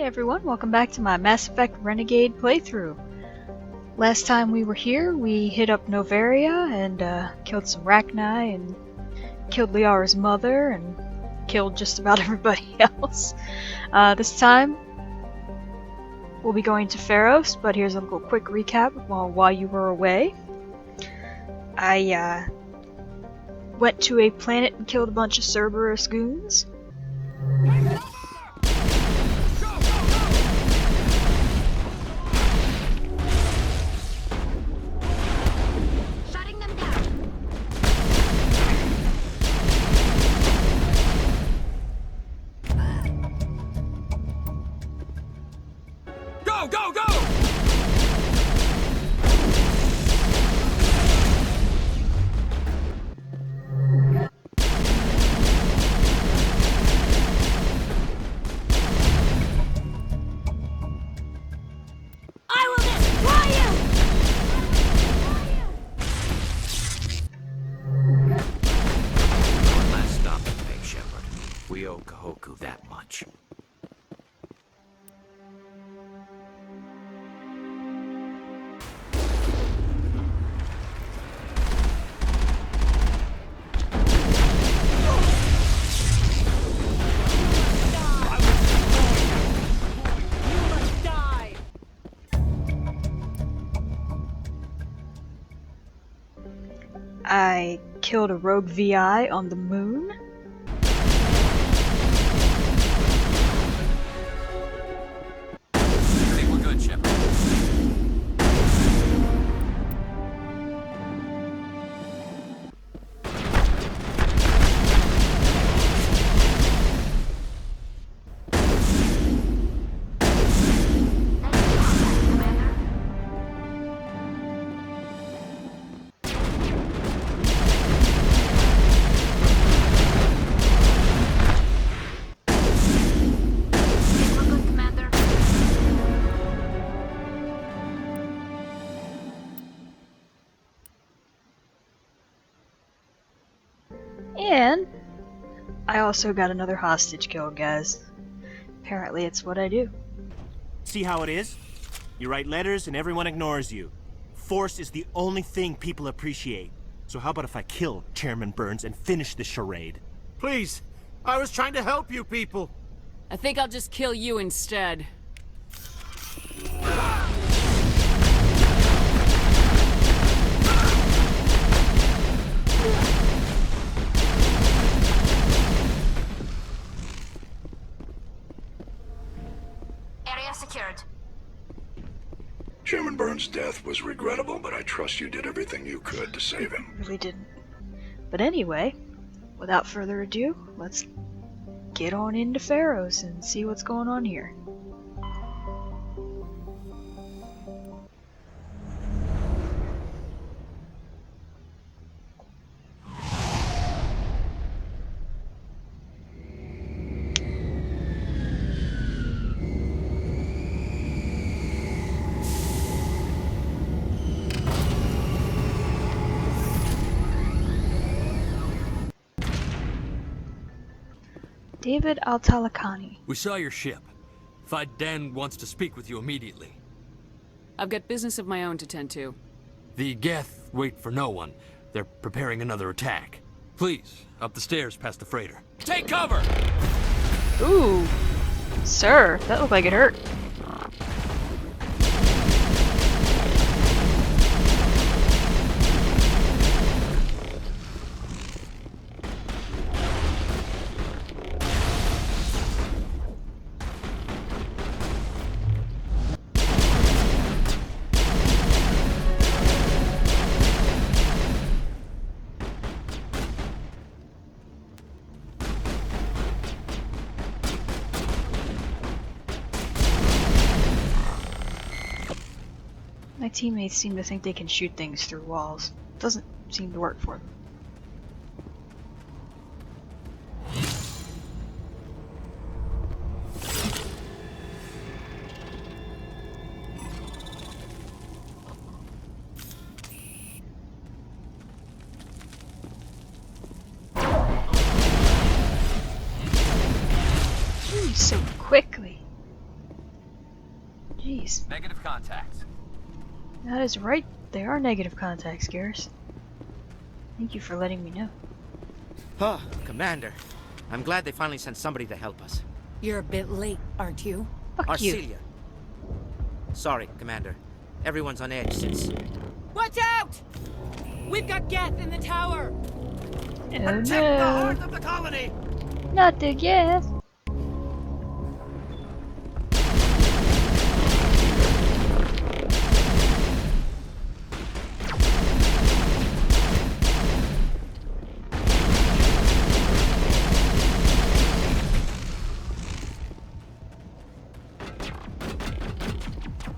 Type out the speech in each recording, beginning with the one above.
everyone, welcome back to my Mass Effect Renegade playthrough. Last time we were here, we hit up Novaria and killed some Rachni and killed Liara's mother and killed just about everybody else. This time, we'll be going to Feros, but here's a little quick recap while you were away. I went to a planet and killed a bunch of Cerberus goons. Go! I will destroy you! One last stop to make, Shepard. We owe Kahoku that much. I killed a rogue VI on the moon. I think we're good, Shepard. And I also got another hostage killed, guys. Apparently it's what I do. See how it is? You write letters and everyone ignores you. Force is the only thing people appreciate. So how about if I kill Chairman Burns and finish this charade? Please, I was trying to help you people. I think I'll just kill you instead. Area secured. Chairman Burns' death was regrettable, but I trust you did everything you could to save him. Really didn't. But anyway, without further ado, let's get on into Feros and see what's going on here. David Al-Talakani. We saw your ship. Dan wants to speak with you immediately. I've got business of my own to tend to. The Geth wait for no one. They're preparing another attack. Please, up the stairs past the freighter. Take cover! Ooh, sir, that looked like it hurt. My teammates seem to think they can shoot things through walls. Doesn't seem to work for them. so quickly. Jeez. Negative contacts. That is right. They are negative contacts, Garrus. Thank you for letting me know. Oh, Commander. I'm glad they finally sent somebody to help us. You're a bit late, aren't you? Fuck you. Arcelia. Sorry, Commander. Everyone's on edge since... Watch out! We've got Geth in the tower! Oh Protect the no. heart of the colony! Not the gas.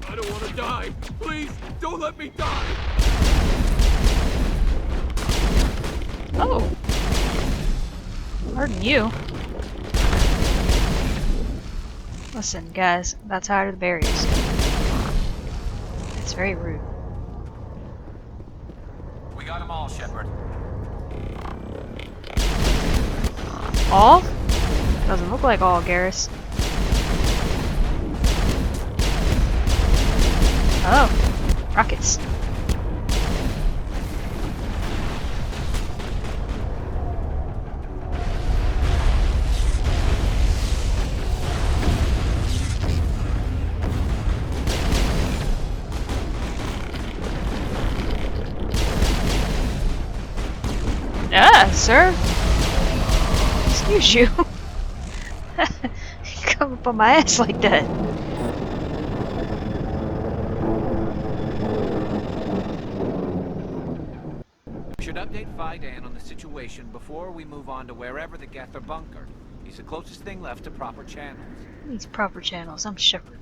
I don't want to die. Please, don't let me die. Oh. Pardon you. Listen, guys, I'm about tired of the barriers. It's very rude. We got them all, Shepard. All? Doesn't look like all, Garrus. Oh, rockets. Ah, sir. Excuse you. Come up on my ass like that. Should update Vidan on the situation before we move on to wherever the Geth are bunkered. He's the closest thing left to proper channels. Needs proper channels. I'm Shepard.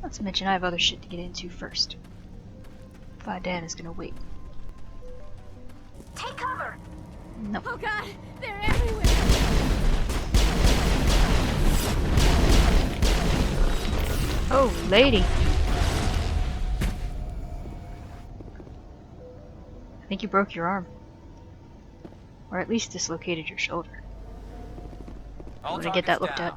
Not to mention I have other shit to get into first. Vidan is gonna wait. Take cover! No. Oh god, they're everywhere! Oh, lady. I think you broke your arm. Or at least dislocated your shoulder. I'm gonna get that looked at.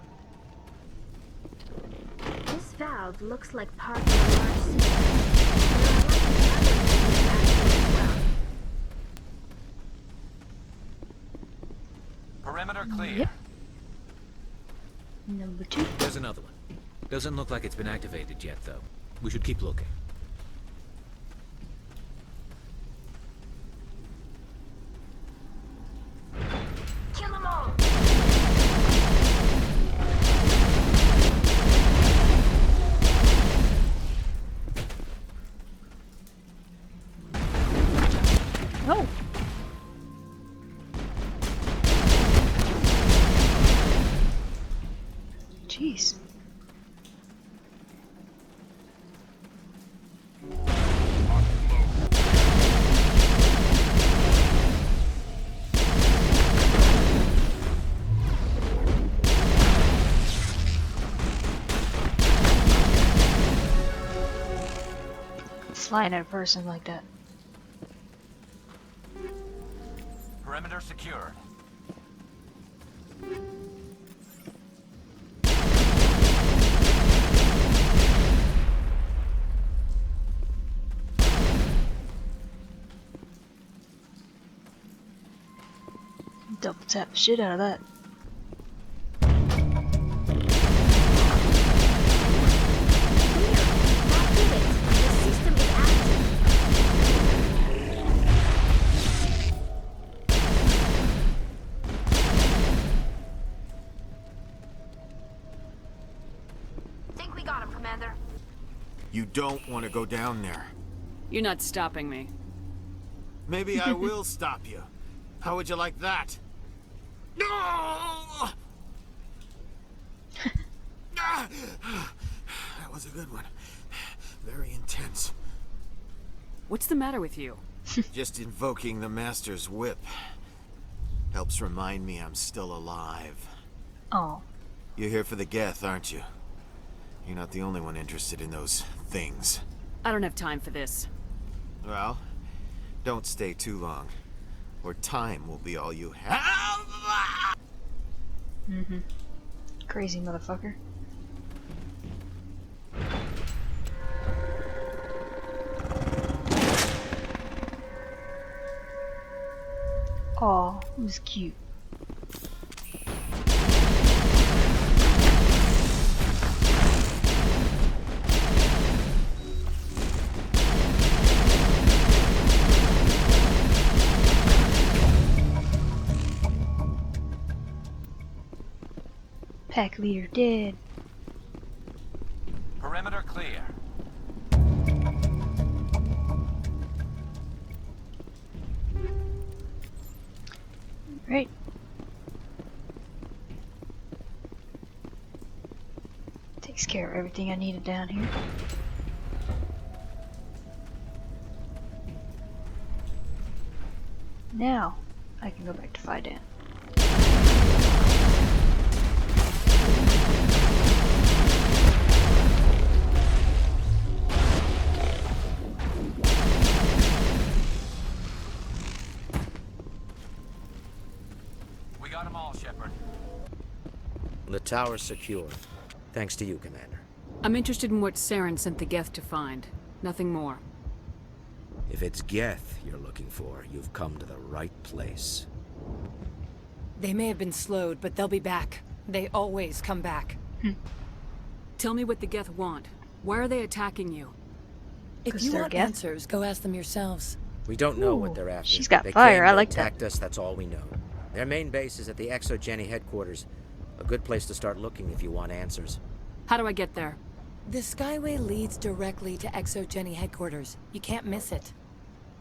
This valve looks like part of a large system. There are likely other things active as well. Perimeter clear. Yep. Number 2. There's another one. Doesn't look like it's been activated yet, though. We should keep looking. Kill them all! Oh. Jeez. Flying at a person like that. Perimeter secured. Double tap the shit out of that. That did it! The system is active. Think we got him, Commander. You don't want to go down there. You're not stopping me. Maybe I will stop you. How would you like that? No! That was a good one. Very intense. What's the matter with you? Just invoking the Master's whip helps remind me I'm still alive. Oh. You're here for the Geth, aren't you? You're not the only one interested in those things. I don't have time for this. Well, don't stay too long, or time will be all you have. Mm-hmm. Crazy motherfucker. Aw, who's cute? Pack leader dead. Perimeter clear. Right. Takes care of everything I needed down here. Now, I can go back to Fidan. We got them all, Shepard. The tower's secure. Thanks to you, Commander. I'm interested in what Saren sent the Geth to find. Nothing more. If it's Geth you're looking for, you've come to the right place. They may have been slowed, but they'll be back. They always come back. Tell me what the Geth want. Why are they attacking you? If 'Cause you they're want Geth? answers, go ask them yourselves. We don't know Ooh, what they're after. she's got They fire, came, I they like that. attacked us, that's all we know. Their main base is at the Exogeny headquarters. A good place to start looking if you want answers. How do I get there? The Skyway leads directly to Exogeny headquarters. You can't miss it.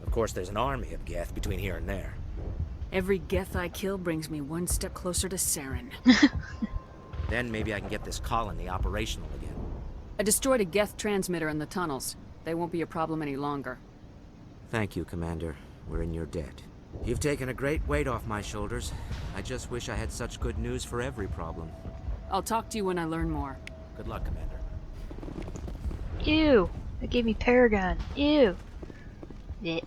Of course, there's an army of Geth between here and there. Every Geth I kill brings me one step closer to Saren. Then maybe I can get this colony operational again. I destroyed a Geth transmitter in the tunnels. They won't be a problem any longer. Thank you, Commander. We're in your debt. You've taken a great weight off my shoulders. I just wish I had such good news for every problem. I'll talk to you when I learn more. Good luck, Commander. Ew! That gave me Paragon. Ew! Yeah,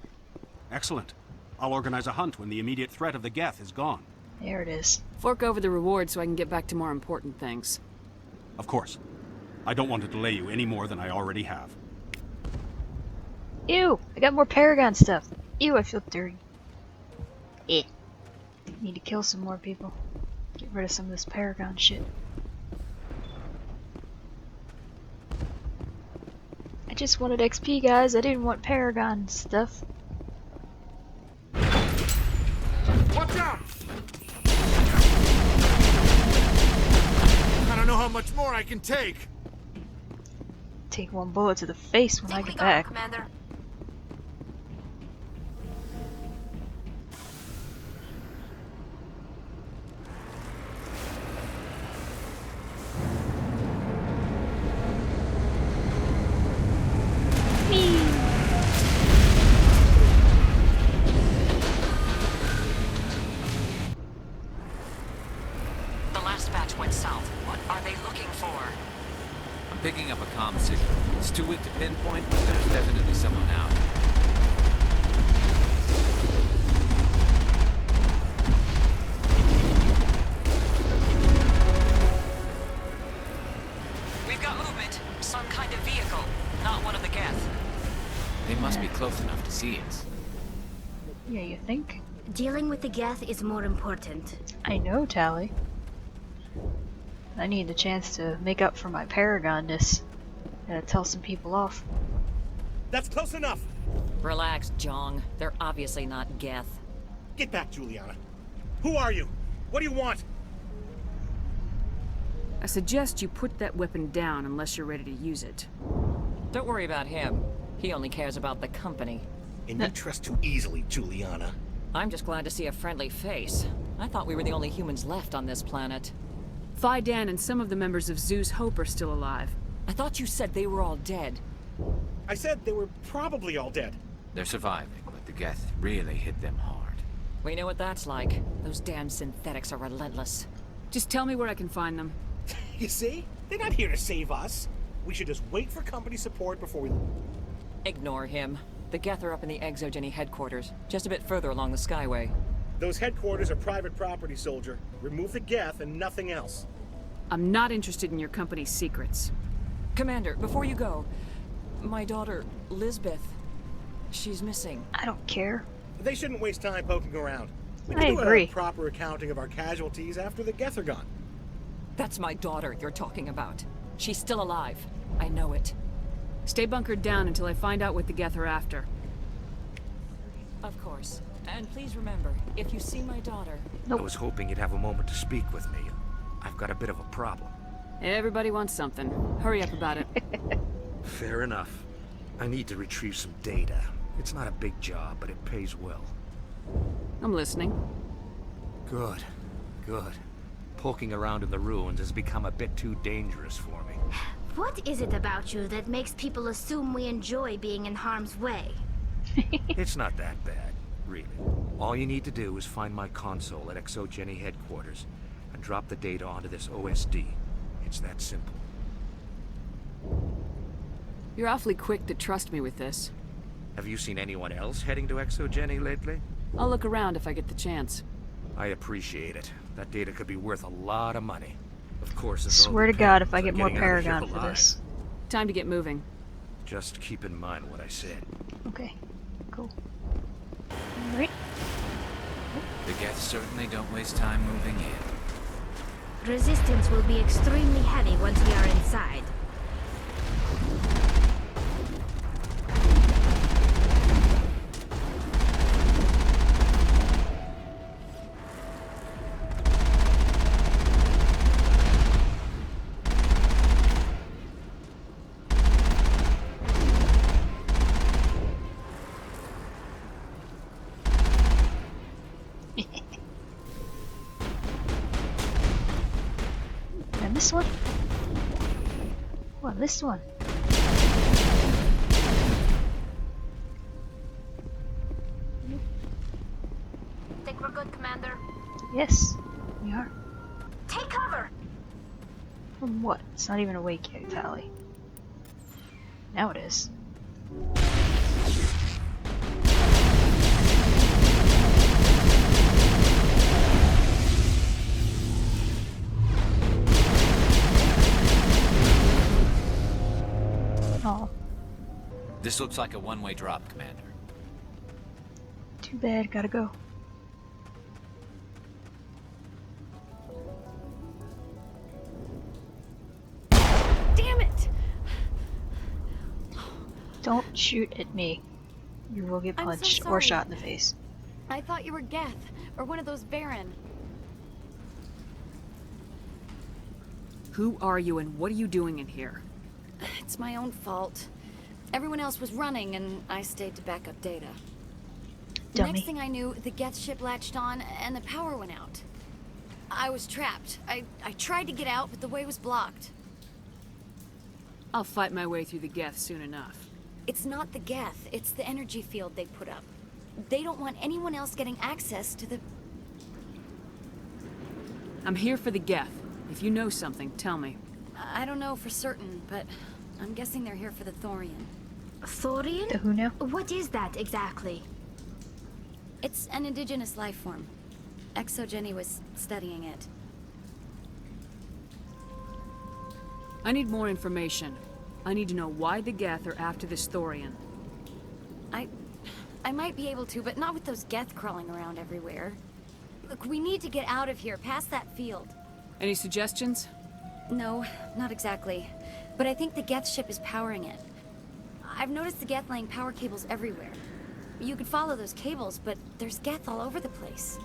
Excellent. I'll organize a hunt when the immediate threat of the Geth is gone. there it is. Fork over the reward so I can get back to more important things. Of course. I don't want to delay you any more than I already have. Ew! I got more Paragon stuff. Ew, I feel dirty. Eh. Need to kill some more people. Get rid of some of this Paragon shit. I just wanted XP, guys. I didn't want Paragon stuff. Watch out! I don't know how much more I can take. Take one bullet to the face when I get back. Commander. The last batch went south. What are they looking for? I'm picking up a comm signal. It's too weak to pinpoint, but there's definitely someone out. We've got movement. Some kind of vehicle. Not one of the Geth. They must be close enough to see us. Yeah, you think? Dealing with the Geth is more important. I know, Tally. I need the chance to make up for my Paragonness. Gotta tell some people off. That's close enough. Relax, Jong. They're obviously not Geth. Get back, Juliana. Who are you? What do you want? I suggest you put that weapon down unless you're ready to use it. Don't worry about him. He only cares about the company. And you trust too easily, Juliana. I'm just glad to see a friendly face. I thought we were the only humans left on this planet. Fidan and some of the members of Zoo's Hope are still alive. I thought you said they were all dead. I said they were probably all dead. They're surviving, but the Geth really hit them hard. We know what that's like. Those damn synthetics are relentless. Just tell me where I can find them. You see? They're not here to save us. We should just wait for company support before we... Ignore him. The Geth are up in the Exogeny headquarters, just a bit further along the Skyway. Those headquarters are private property, soldier. Remove the Geth and nothing else. I'm not interested in your company's secrets. Commander, before you go, my daughter, Lisbeth, she's missing. I don't care. They shouldn't waste time poking around. We I can do agree. a proper accounting of our casualties after the Geth are gone. That's my daughter you're talking about. She's still alive. I know it. Stay bunkered down until I find out what the Geth are after. Of course. And please remember, if you see my daughter... I was hoping you'd have a moment to speak with me. I've got a bit of a problem. Everybody wants something. Hurry up about it. Fair enough. I need to retrieve some data. It's not a big job, but it pays well. I'm listening. Good. Good. Poking around in the ruins has become a bit too dangerous for me. What is it about you that makes people assume we enjoy being in harm's way? It's not that bad, really. All you need to do is find my console at ExoGeni headquarters and drop the data onto this OSD. It's that simple. You're awfully quick to trust me with this. Have you seen anyone else heading to ExoGeni lately? I'll look around if I get the chance. I appreciate it. That data could be worth a lot of money. Of course, it's Swear to God, if I get more Paragon for this. Time to get moving. Just keep in mind what I said. Okay, cool. Alright. The Geth certainly don't waste time moving in. Resistance will be extremely heavy once we are inside. And this one? What, this one? Think we're good, Commander? Yes, we are. Take cover! From what? It's not even awake yet, Tally. Now it is. Oh, This looks like a one-way drop, Commander. too bad. Gotta go. Damn it! Don't shoot at me. You will get I'm so punched or sorry. shot in the face. I thought you were Geth, or one of those Baron. Who are you and what are you doing in here? It's my own fault. Everyone else was running, and I stayed to back up data. Dummy. Next thing I knew, the Geth ship latched on, and the power went out. I was trapped. I tried to get out, but the way was blocked. I'll fight my way through the Geth soon enough. It's not the Geth, it's the energy field they put up. They don't want anyone else getting access to the... I'm here for the Geth. If you know something, tell me. I don't know for certain, but I'm guessing they're here for the Thorian. Thorian? The who now? What is that exactly? It's an indigenous life form. ExoGeni was studying it. I need more information. I need to know why the Geth are after this Thorian. I might be able to, but not with those Geth crawling around everywhere. Look, we need to get out of here, past that field. Any suggestions? No, not exactly. But I think the Geth ship is powering it. I've noticed the Geth laying power cables everywhere. You could follow those cables, but there's Geth all over the place.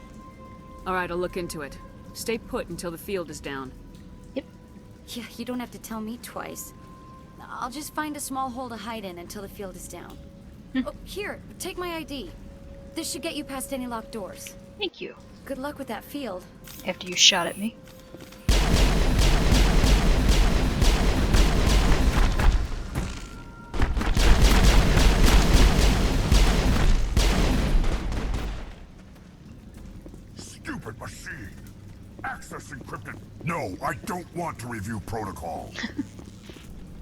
Alright, I'll look into it. Stay put until the field is down. Yeah, you don't have to tell me twice. I'll just find a small hole to hide in until the field is down. Oh, here, take my ID. This should get you past any locked doors. Thank you. Good luck with that field. After you shot at me. Stupid machine! Access encrypted. No, I don't want to review protocol.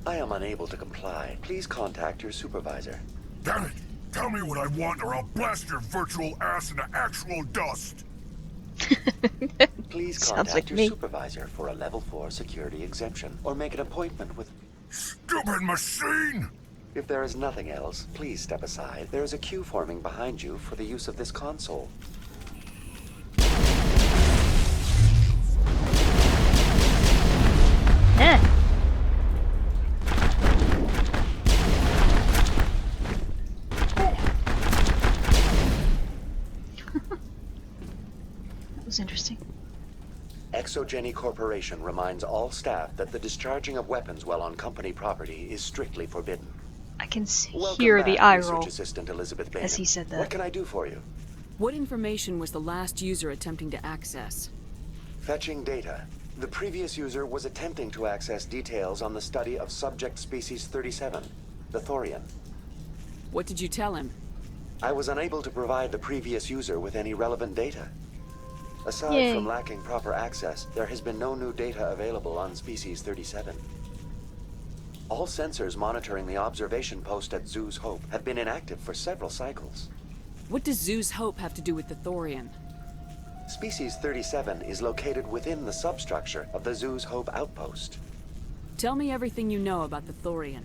I am unable to comply. Please contact your supervisor. Damn it! Tell me what I want or I'll blast your virtual ass into actual dust! Please Sounds contact like your me. supervisor for a level 4 security exemption or make an appointment with... Stupid machine! If there is nothing else, please step aside. There is a queue forming behind you for the use of this console. was interesting. Exogeny Corporation reminds all staff that the discharging of weapons while on company property is strictly forbidden. I can Welcome hear back, the eye Research roll Assistant Elizabeth as Bainham. he said that. What can I do for you? What information was the last user attempting to access? Fetching data. The previous user was attempting to access details on the study of subject species 37, the Thorian. What did you tell him? I was unable to provide the previous user with any relevant data. Aside Yay. from lacking proper access, there has been no new data available on species 37. All sensors monitoring the observation post at Zoo's Hope have been inactive for several cycles. What does Zoo's Hope have to do with the Thorian? Species 37 is located within the substructure of the Zoo's Hope outpost. Tell me everything you know about the Thorian.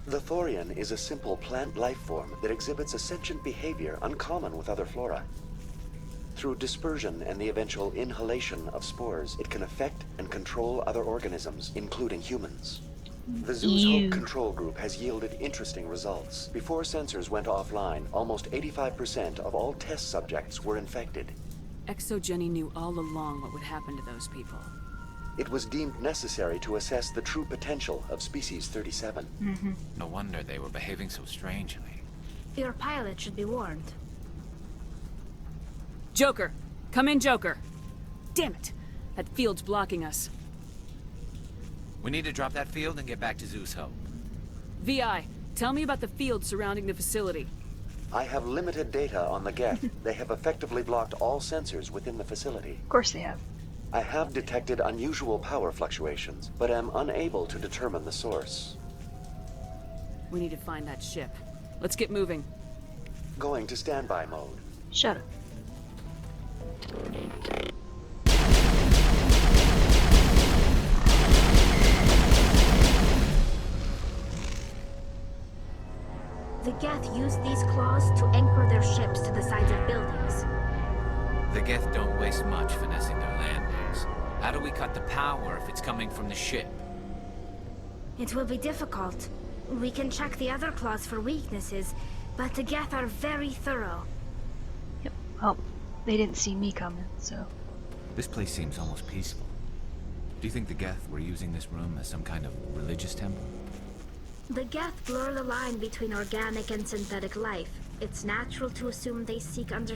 The Thorian is a simple plant life form that exhibits a sentient behavior uncommon with other flora. Through dispersion and the eventual inhalation of spores, it can affect and control other organisms, including humans. The Zoo's Hope control group has yielded interesting results. Before sensors went offline, almost 85% of all test subjects were infected. Exogeny knew all along what would happen to those people. It was deemed necessary to assess the true potential of species 37. No wonder they were behaving so strangely. Your pilot should be warned. Joker! Come in, Joker! Damn it! That field's blocking us. We need to drop that field and get back to Zoo's Hope. VI, tell me about the field surrounding the facility. I have limited data on the Geth. They have effectively blocked all sensors within the facility. Of course they have. I have detected unusual power fluctuations, but am unable to determine the source. We need to find that ship. Let's get moving. Going to standby mode. Shut up. The Geth use these claws to anchor their ships to the sides of buildings. The Geth don't waste much finessing their landings. How do we cut the power if it's coming from the ship? It will be difficult. We can check the other claws for weaknesses, but the Geth are very thorough. Yep. Well, they didn't see me coming, so... This place seems almost peaceful. Do you think the Geth were using this room as some kind of religious temple? The Geth blur the line between organic and synthetic life. It's natural to assume they seek under...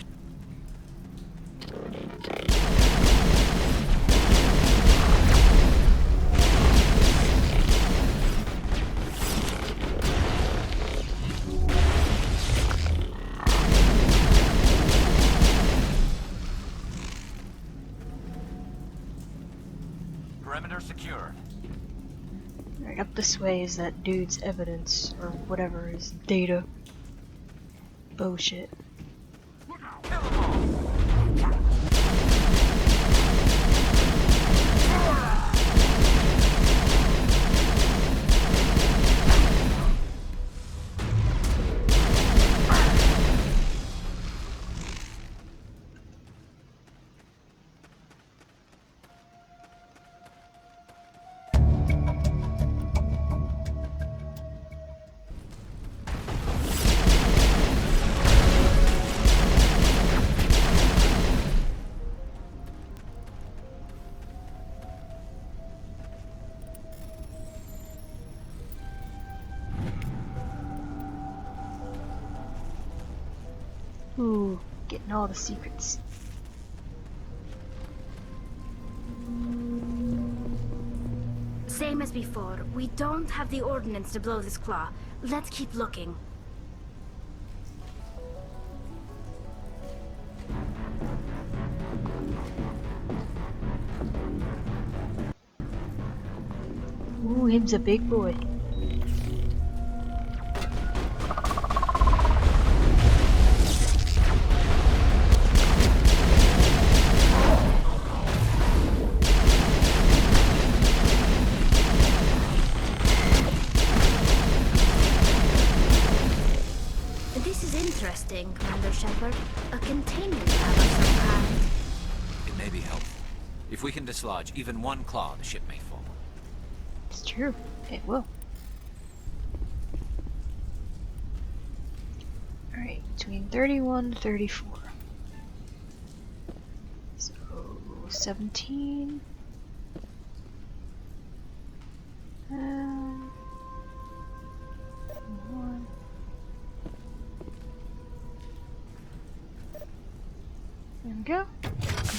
Perimeter secure. Right, up this way is that dude's evidence, or whatever, his data. Bullshit. Ooh, getting all the secrets. Same as before, we don't have the ordnance to blow this claw. Let's keep looking. Ooh, him's a big boy. This is interesting, Commander Shepard. A containment lab of some kind. It may be helpful. If we can dislodge even one claw, the ship may fall. It's true. It will. Alright, between 31 to 34. 17. One. There we go.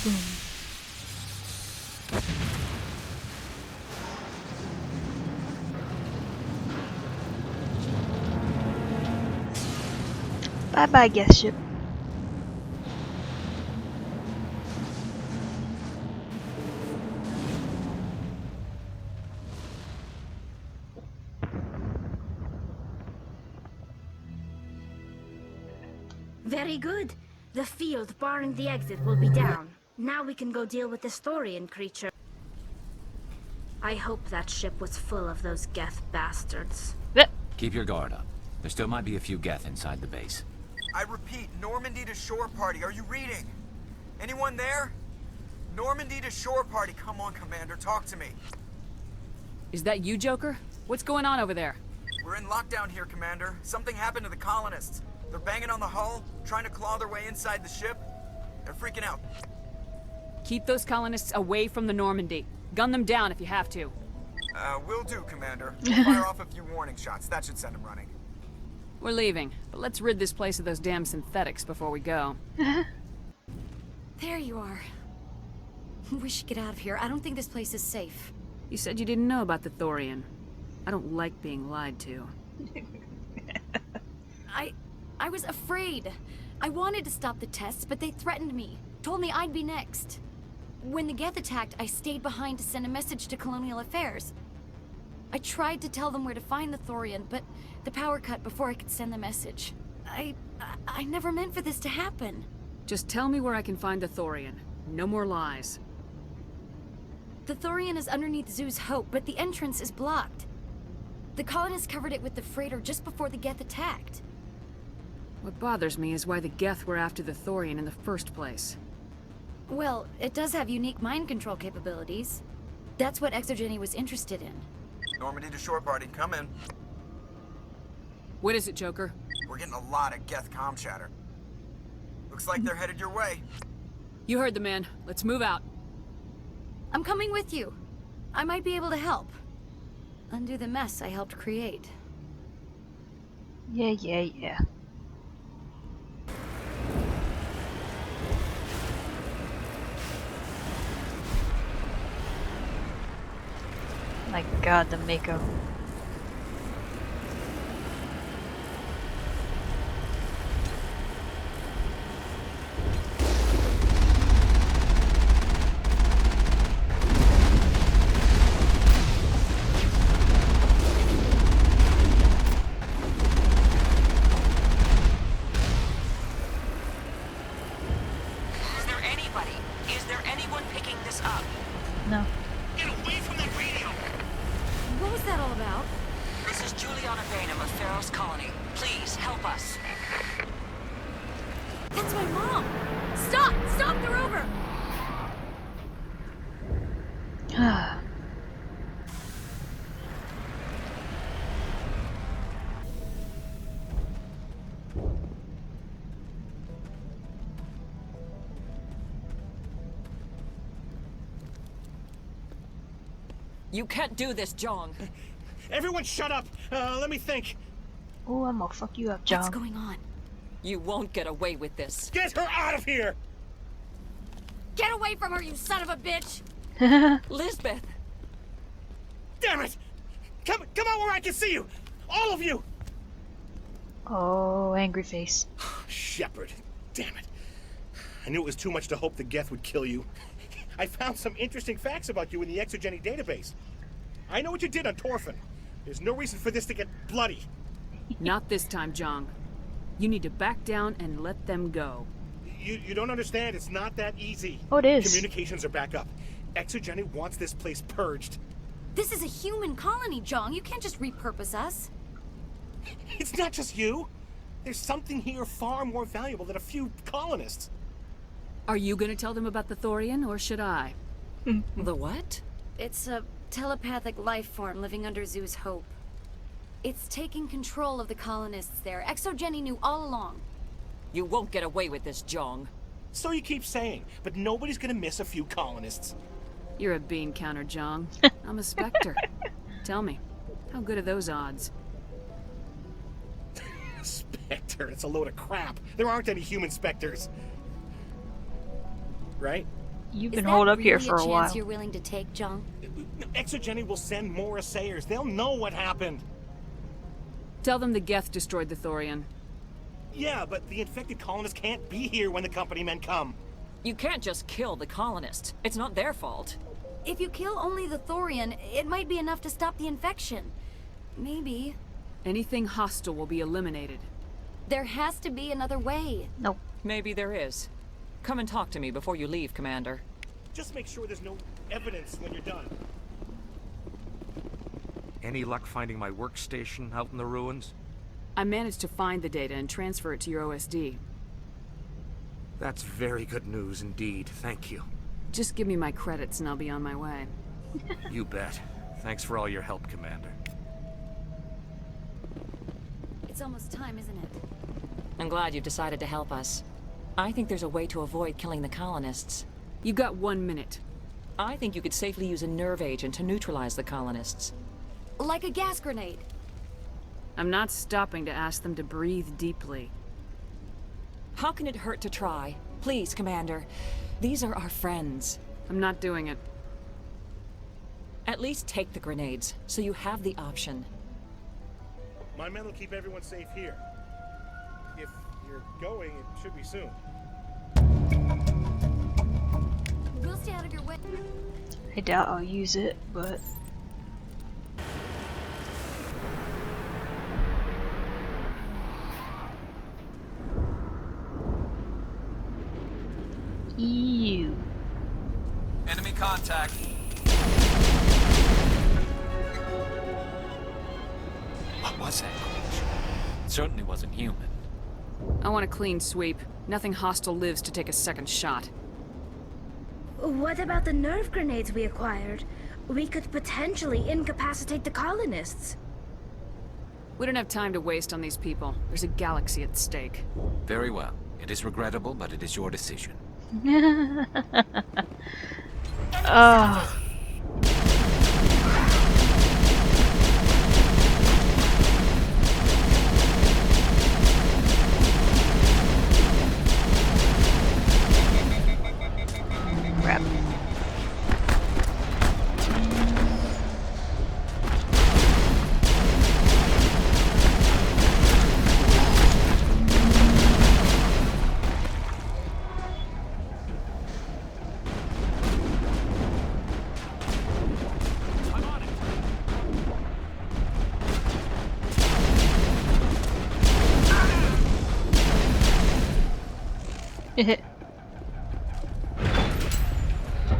Boom. Bye-bye, guest ship. Very good. The field barring the exit will be down. Now we can go deal with this Thorian creature. I hope that ship was full of those Geth bastards. Keep your guard up. There still might be a few Geth inside the base. I repeat, Normandy to shore party. Are you reading? Anyone there? Normandy to shore party. Come on, Commander, talk to me. Is that you, Joker? What's going on over there? We're in lockdown here, Commander. Something happened to the colonists. They're banging on the hull, trying to claw their way inside the ship. They're freaking out. Keep those colonists away from the Normandy. Gun them down if you have to. Will do, Commander. We'll fire off a few warning shots. That should send them running. We're leaving, but let's rid this place of those damn synthetics before we go. There you are. We should get out of here. I don't think this place is safe. You said you didn't know about the Thorian. I don't like being lied to. I was afraid. I wanted to stop the tests, but they threatened me. Told me I'd be next. When the Geth attacked, I stayed behind to send a message to Colonial Affairs. I tried to tell them where to find the Thorian, but the power cut before I could send the message. I never meant for this to happen. Just tell me where I can find the Thorian. No more lies. The Thorian is underneath Zoo's Hope, but the entrance is blocked. The colonists covered it with the freighter just before the Geth attacked. What bothers me is why the Geth were after the Thorian in the first place. Well, it does have unique mind control capabilities. That's what Exogeny was interested in. Normandy to shore party, come in. What is it, Joker? We're getting a lot of Geth comm chatter. Looks like they're headed your way. You heard the man. Let's move out. I'm coming with you. I might be able to help. Undo the mess I helped create. Yeah. My god, the makeup. Is there anyone picking this up? No. Get away from that radio! What was that all about? This is Juliana Bainham of Feros Colony. Please, help us. That's my mom! Stop! Stop! They're over! You can't do this, Jong. Everyone shut up! Let me think. Oh, I'm gonna fuck you up, John. What's going on? You won't get away with this. Get her out of here! Get away from her, you son of a bitch! Lisbeth! Damn it! Come out where I can see you! All of you! Oh, angry face. Shepard. Damn it. I knew it was too much to hope the Geth would kill you. I found some interesting facts about you in the Exogeny database. I know what you did on Torfin. There's no reason for this to get bloody. Not this time, Jong. You need to back down and let them go. You don't understand. It's not that easy. Oh, it is. Communications are back up. Exogeny wants this place purged. This is a human colony, Jong. You can't just repurpose us. It's not just you. There's something here far more valuable than a few colonists. Are you gonna tell them about the Thorian, or should I? The what? It's a telepathic life form living under Zoo's Hope. It's taking control of the colonists there. Exogeny knew all along. You won't get away with this, Jong. So you keep saying, but nobody's gonna miss a few colonists. You're a bean counter, Jong. I'm a Spectre. Tell me, how good are those odds? Spectre, it's a load of crap. There aren't any human specters. Right? You've been holed up here for a while. Chance you're willing to take, Jong? Exogeny will send more assayers. They'll know what happened. Tell them the Geth destroyed the Thorian. Yeah, but the infected colonists can't be here when the company men come. You can't just kill the colonists. It's not their fault. If you kill only the Thorian, it might be enough to stop the infection. Maybe. Anything hostile will be eliminated. There has to be another way. Nope. Maybe there is. Come and talk to me before you leave, Commander. Just make sure there's no evidence when you're done. Any luck finding my workstation out in the ruins? I managed to find the data and transfer it to your OSD. That's very good news indeed. Thank you. Just give me my credits and I'll be on my way. You bet. Thanks for all your help, Commander. It's almost time, isn't it? I'm glad you've decided to help us. I think there's a way to avoid killing the colonists. You got 1 minute. I think you could safely use a nerve agent to neutralize the colonists. Like a gas grenade. I'm not stopping to ask them to breathe deeply. How can it hurt to try? Please, Commander. These are our friends. I'm not doing it. At least take the grenades, so you have the option. My men will keep everyone safe here. If you're going, it should be soon. We'll stay out of your way. I doubt I'll use it, but... Ew. Enemy contact. What was that creature? It certainly wasn't human. I want a clean sweep. Nothing hostile lives to take a second shot. What about the nerve grenades we acquired? We could potentially incapacitate the colonists. We don't have time to waste on these people. There's a galaxy at stake. Very well. It is regrettable, but it is your decision. Oh. Crap.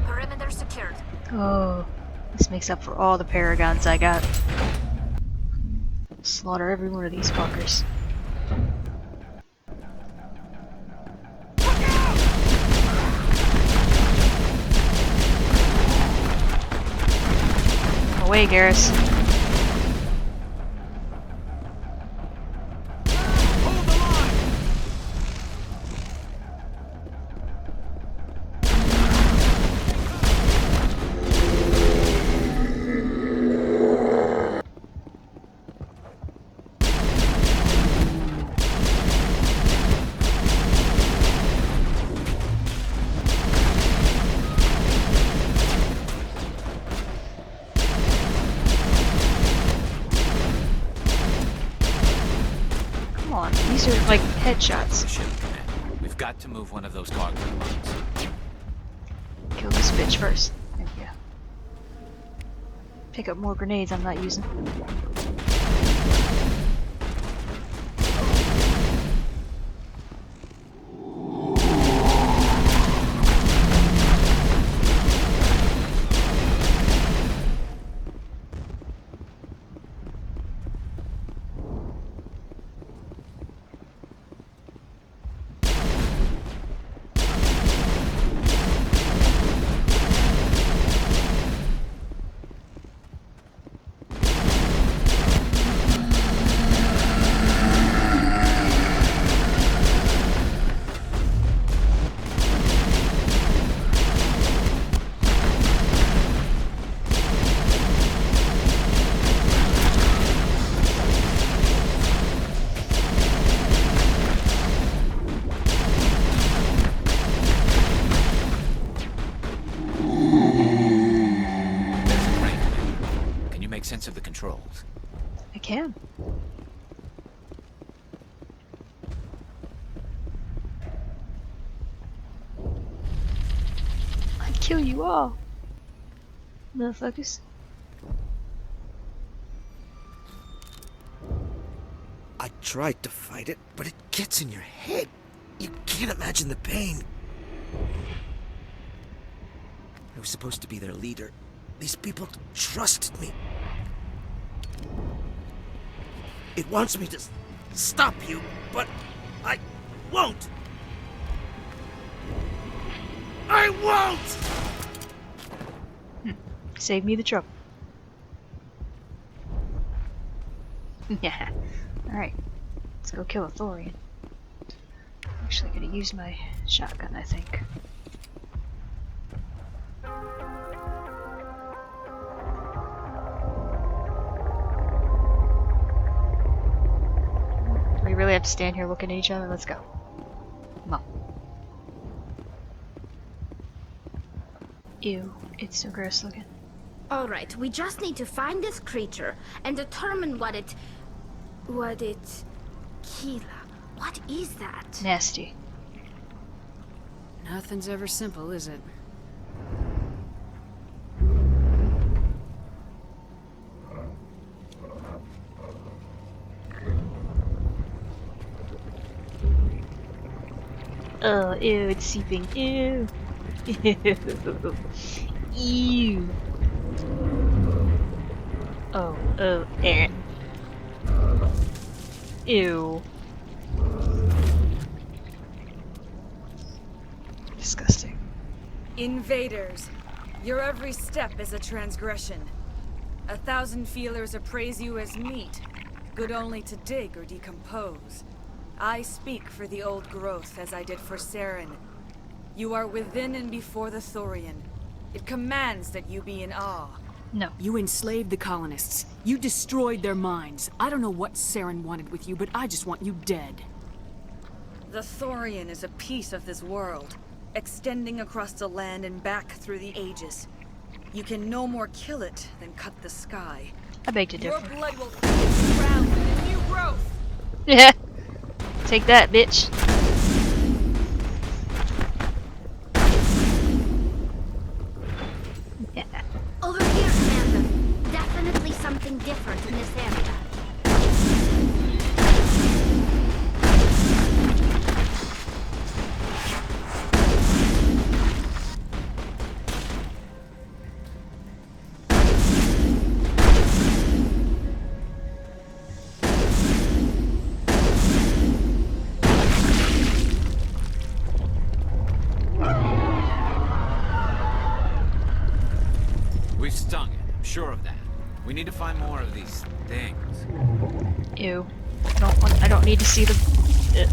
Perimeter secured. Oh, this makes up for all the paragons I got. Slaughter every one of these fuckers. Away, Garrus. These are like headshots. Ship, Commander. We've got to move one of those cargo lines. Kill this bitch first. There we go. Pick up more grenades I'm not using. sense of the controls? I can. I'd kill you all, motherfuckers. I tried to fight it, but it gets in your head. You can't imagine the pain. I was supposed to be their leader. These people trusted me. It wants me to stop you, but I won't. I won't! Save me the trouble. Yeah. Alright. Let's go kill a Thorian. Actually gonna use my shotgun, I think. We really have to stand here looking at each other? Let's go. Come on. Ew, it's so gross looking. Alright, we just need to find this creature and determine what it... Keela, what is that? Nasty. Nothing's ever simple, is it? Oh, ew, it's seeping. Ew. Ew. Ew. Oh, eh. Ew. Disgusting. Invaders, your every step is a transgression. 1,000 feelers appraise you as meat, good only to dig or decompose. I speak for the old growth as I did for Saren. You are within and before the Thorian. It commands that you be in awe. No. You enslaved the colonists. You destroyed their minds. I don't know what Saren wanted with you, but I just want you dead. The Thorian is a piece of this world, extending across the land and back through the ages. You can no more kill it than cut the sky. I beg to Your differ. blood will feed the ground with a new growth. Yeah. Take that, bitch. Yeah. Over here, Commander. Definitely something different in this area. We've stung it, I'm sure of that. We need to find more of these things. Ew. I don't need to see them. Ew,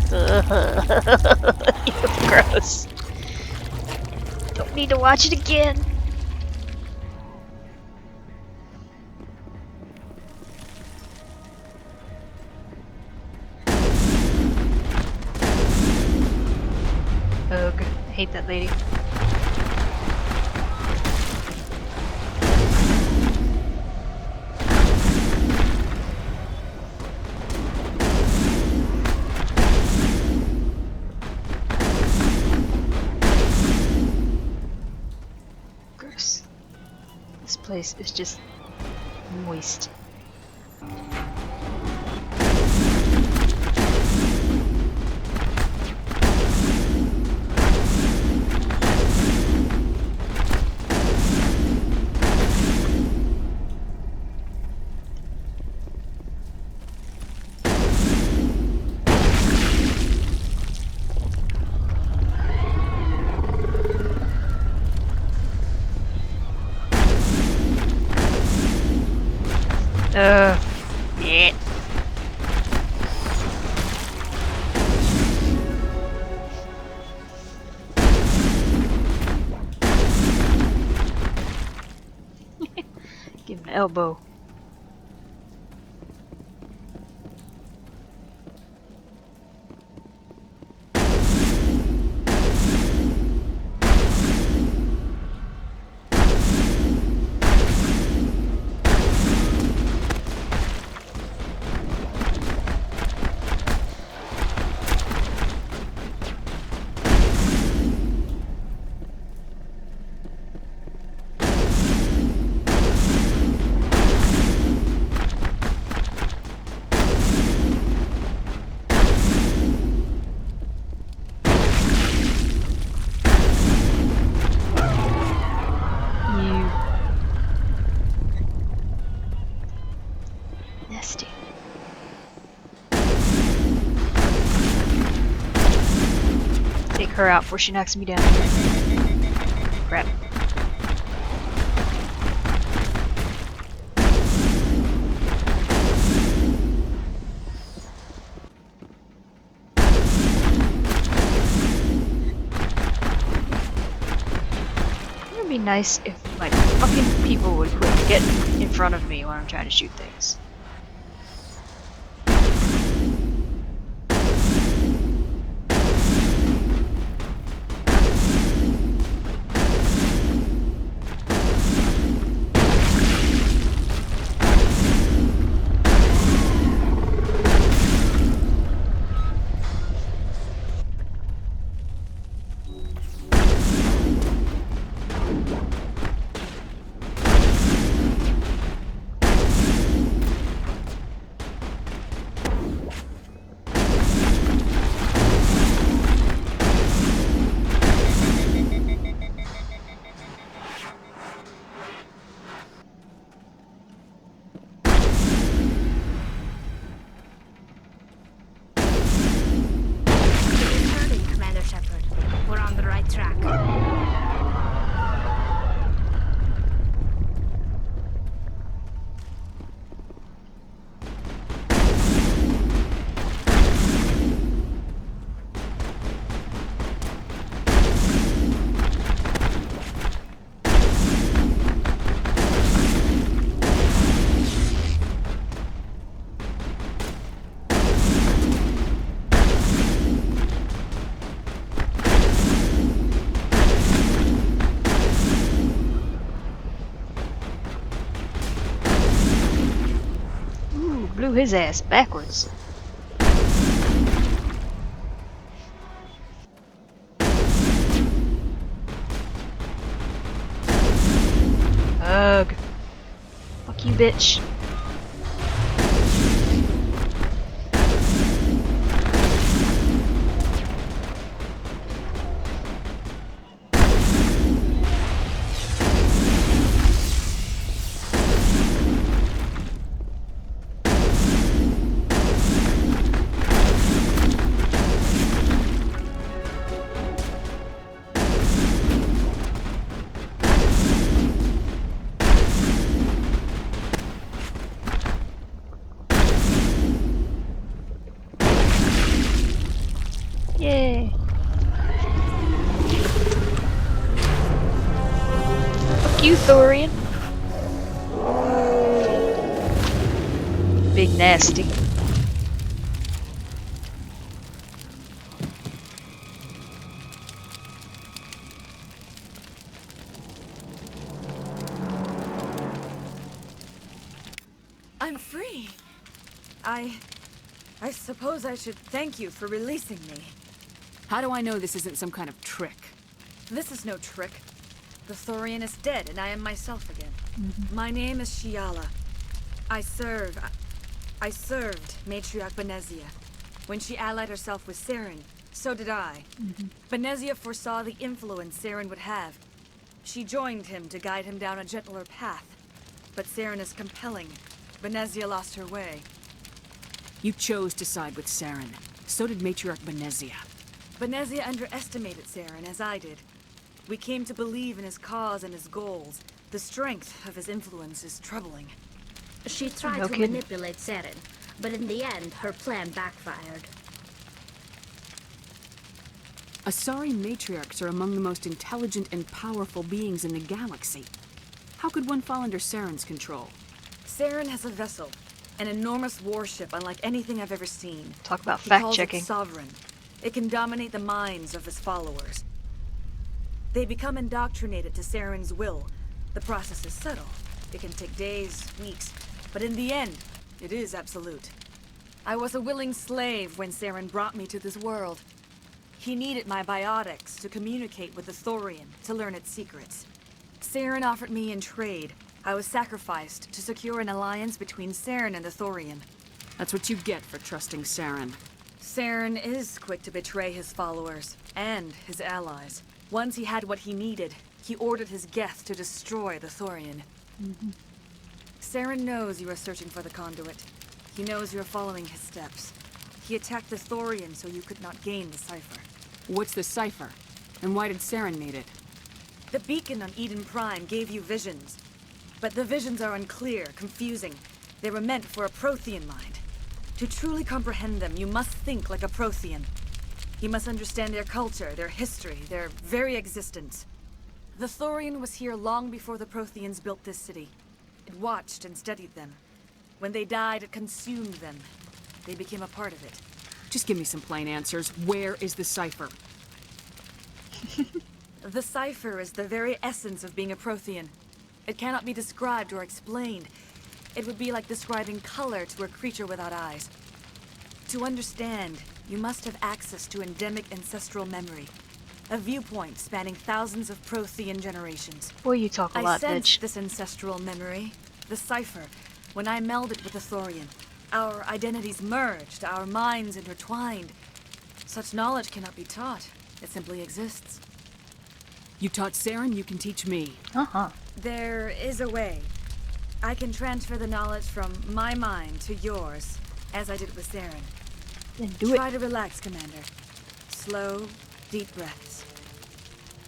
gross. Don't need to watch it again. Ugh, I hate that lady. Gross. This place is just moist. Yeah. Give him an elbow. her out before she knocks me down. Crap. It would be nice if, like, fucking people would quit getting in front of me when I'm trying to shoot things. Commander Shepard. We're on the right track. Blew his ass backwards. Ugh. Fuck you, bitch. Yay. Fuck you, Thorian. Big nasty. I'm free. I suppose I should thank you for releasing me. How do I know this isn't some kind of trick? This is no trick. The Thorian is dead, and I am myself again. My name is Shiala. I served Matriarch Benezia. When she allied herself with Saren, so did I. Benezia foresaw the influence Saren would have. She joined him to guide him down a gentler path. But Saren is compelling. Benezia lost her way. You chose to side with Saren. So did Matriarch Benezia. Benezia underestimated Saren, as I did. We came to believe in his cause and his goals. The strength of his influence is troubling. She tried to manipulate Saren, but in the end, her plan backfired. Asari matriarchs are among the most intelligent and powerful beings in the galaxy. How could one fall under Saren's control? Saren has a vessel, an enormous warship unlike anything I've ever seen. Talk about He calls fact-checking. it sovereign. It can dominate the minds of his followers. They become indoctrinated to Saren's will. The process is subtle. It can take days, weeks, but in the end, it is absolute. I was a willing slave when Saren brought me to this world. He needed my biotics to communicate with the Thorian, to learn its secrets. Saren offered me in trade. I was sacrificed to secure an alliance between Saren and the Thorian. That's what you get for trusting Saren. Saren is quick to betray his followers, and his allies. Once he had what he needed, he ordered his Geth to destroy the Thorian. Saren knows you are searching for the conduit. He knows you are following his steps. He attacked the Thorian so you could not gain the cipher. What's the cipher? And why did Saren need it? The beacon on Eden Prime gave you visions. But the visions are unclear, confusing. They were meant for a Prothean mind. To truly comprehend them, you must think like a Prothean. You must understand their culture, their history, their very existence. The Thorian was here long before the Protheans built this city. It watched and studied them. When they died, it consumed them. They became a part of it. Just give me some plain answers. Where is the cipher? The cipher is the very essence of being a Prothean. It cannot be described or explained. It would be like describing color to a creature without eyes. To understand, you must have access to endemic ancestral memory. A viewpoint spanning thousands of Prothean generations. Boy, you talk a lot, I sensed bitch. this ancestral memory, the cipher, when I melded with the Thorian. Our identities merged, our minds intertwined. Such knowledge cannot be taught. It simply exists. You taught Saren, you can teach me. Uh-huh. There is a way. I can transfer the knowledge from my mind to yours, as I did with Saren. Then do it. Try to relax, Commander. Slow, deep breaths.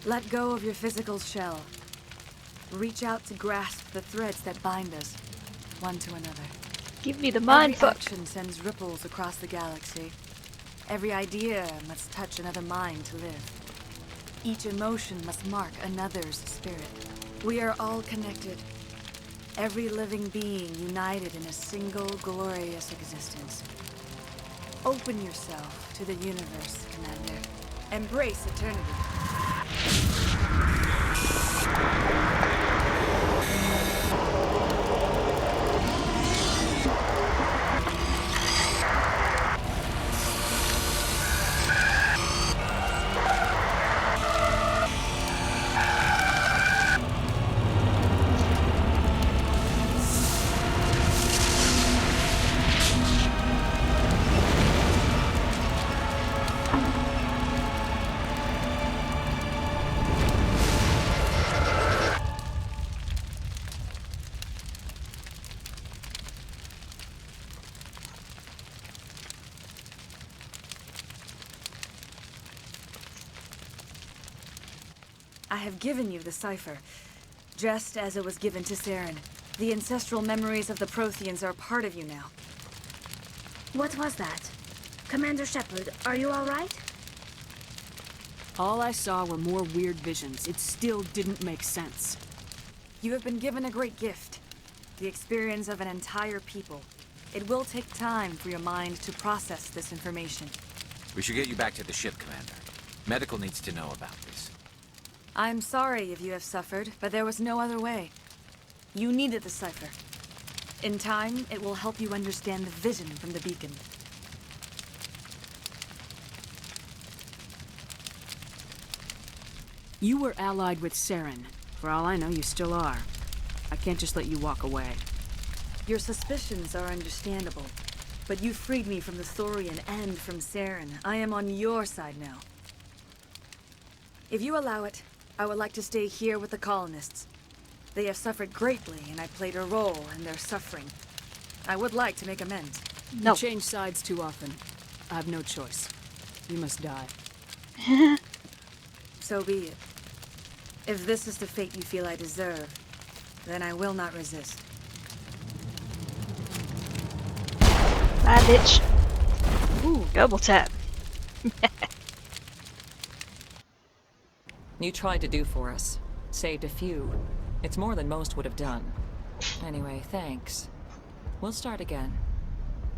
Let go of your physical shell. Reach out to grasp the threads that bind us, one to another. Give me the mind Every fuck. action sends ripples across the galaxy. Every idea must touch another mind to live. Each emotion must mark another's spirit. We are all connected. Every living being united in a single glorious existence. Open yourself to the universe, Commander. Embrace eternity. I have given you the cipher, just as it was given to Saren. The ancestral memories of the Protheans are part of you now. What was that? Commander Shepard, are you all right? All I saw were more weird visions. It still didn't make sense. You have been given a great gift. The experience of an entire people. It will take time for your mind to process this information. We should get you back to the ship, Commander. Medical needs to know about this. I'm sorry if you have suffered, but there was no other way. You needed the cipher. In time, it will help you understand the vision from the beacon. You were allied with Saren. For all I know, you still are. I can't just let you walk away. Your suspicions are understandable, but you freed me from the Thorian and from Saren. I am on your side now. If you allow it, I would like to stay here with the colonists. They have suffered greatly, and I played a role in their suffering. I would like to make amends. No. You change sides too often. I have no choice. You must die. So be it. If this is the fate you feel I deserve, then I will not resist. Bye, bitch. Ooh, double tap. You tried to do for us. Saved a few. It's more than most would have done. Anyway, thanks. We'll start again.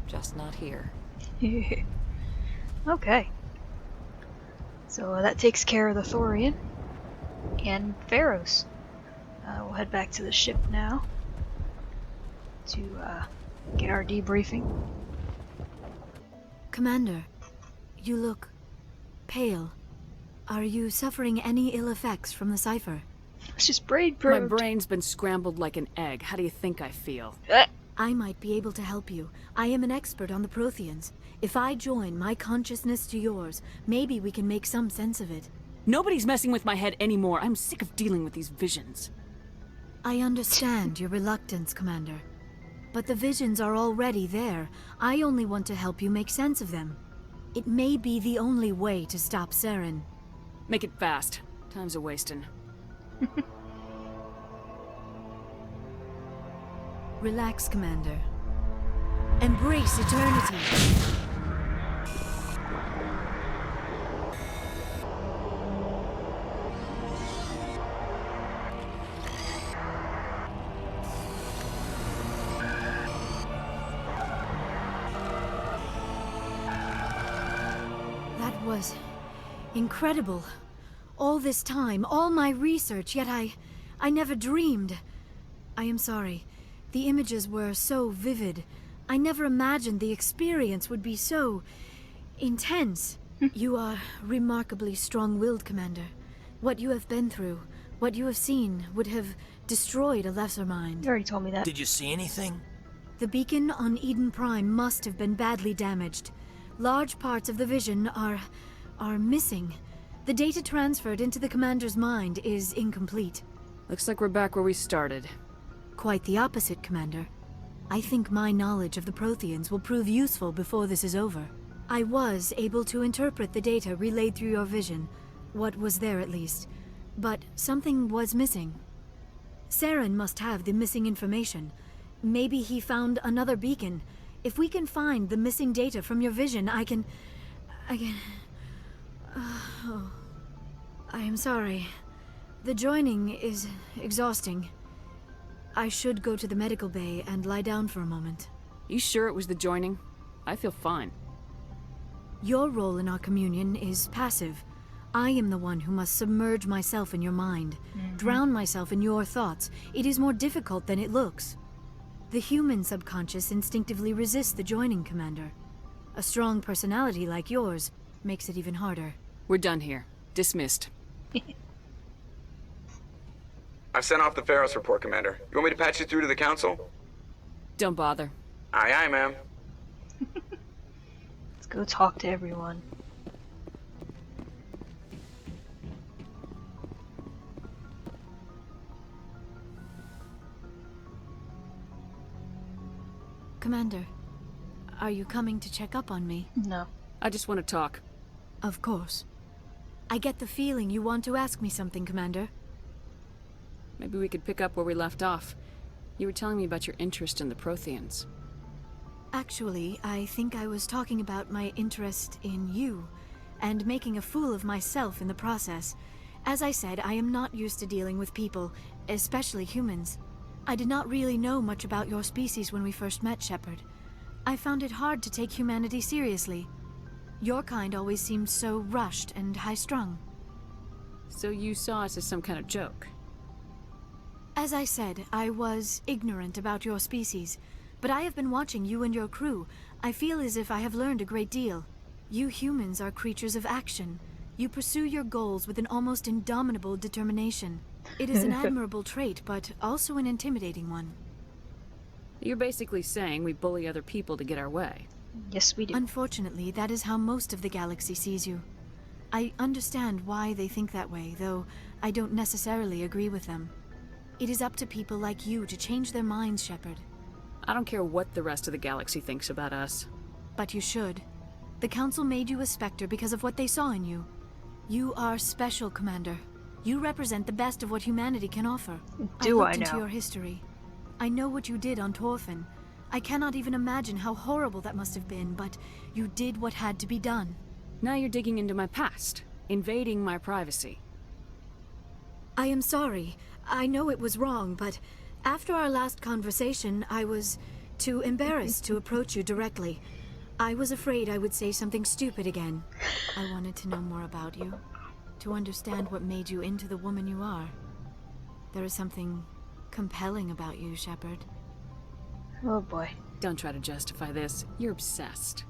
Just not here. Okay. So that takes care of the Thorian and Feros. We'll head back to the ship now to get our debriefing. Commander, you look pale. Are you suffering any ill effects from the cipher? It's just brain My probed. brain's been scrambled like an egg. How do you think I feel? I might be able to help you. I am an expert on the Protheans. If I join my consciousness to yours, maybe we can make some sense of it. Nobody's messing with my head anymore. I'm sick of dealing with these visions. I understand your reluctance, Commander. But the visions are already there. I only want to help you make sense of them. It may be the only way to stop Saren. Make it fast. Time's a-wasting. Relax, Commander. Embrace eternity. That was incredible. All this time, all my research, yet I never dreamed. I am sorry. The images were so vivid. I never imagined the experience would be so intense. You are remarkably strong-willed, Commander. What you have been through, what you have seen, would have destroyed a lesser mind. You already told me that. Did you see anything? The beacon on Eden Prime must have been badly damaged. Large parts of the vision are missing. The data transferred into the Commander's mind is incomplete. Looks like we're back where we started. Quite the opposite, Commander. I think my knowledge of the Protheans will prove useful before this is over. I was able to interpret the data relayed through your vision, what was there at least, but something was missing. Saren must have the missing information. Maybe he found another beacon. If we can find the missing data from your vision, I can... Oh. I am sorry. The joining is exhausting. I should go to the medical bay and lie down for a moment. You sure it was the joining? I feel fine. Your role in our communion is passive. I am the one who must submerge myself in your mind, drown myself in your thoughts. It is more difficult than it looks. The human subconscious instinctively resists the joining, Commander. A strong personality like yours makes it even harder. We're done here. Dismissed. I've sent off the Feros report, Commander. You want me to patch you through to the Council? Don't bother. Aye, aye, ma'am. Let's go talk to everyone. Commander, are you coming to check up on me? No. I just want to talk. Of course. I get the feeling you want to ask me something, Commander. Maybe we could pick up where we left off. You were telling me about your interest in the Protheans. Actually, I think I was talking about my interest in you, and making a fool of myself in the process. As I said, I am not used to dealing with people, especially humans. I did not really know much about your species when we first met, Shepard. I found it hard to take humanity seriously. Your kind always seemed so rushed and high-strung. So you saw us as some kind of joke? As I said, I was ignorant about your species, but I have been watching you and your crew. I feel as if I have learned a great deal. You humans are creatures of action. You pursue your goals with an almost indomitable determination. It is an admirable trait, but also an intimidating one. You're basically saying we bully other people to get our way. Yes, we do. Unfortunately, that is how most of the galaxy sees you. I understand why they think that way, though I don't necessarily agree with them. It is up to people like you to change their minds, Shepard. I don't care what the rest of the galaxy thinks about us. But you should. The Council made you a Spectre because of what they saw in you. You are special, Commander. You represent the best of what humanity can offer. Do I looked know? into your history. I know what you did on Torfin. I cannot even imagine how horrible that must have been, but you did what had to be done. Now you're digging into my past, invading my privacy. I am sorry. I know it was wrong, but after our last conversation, I was too embarrassed to approach you directly. I was afraid I would say something stupid again. I wanted to know more about you, to understand what made you into the woman you are. There is something compelling about you, Shepard. Oh boy. Don't try to justify this. You're obsessed.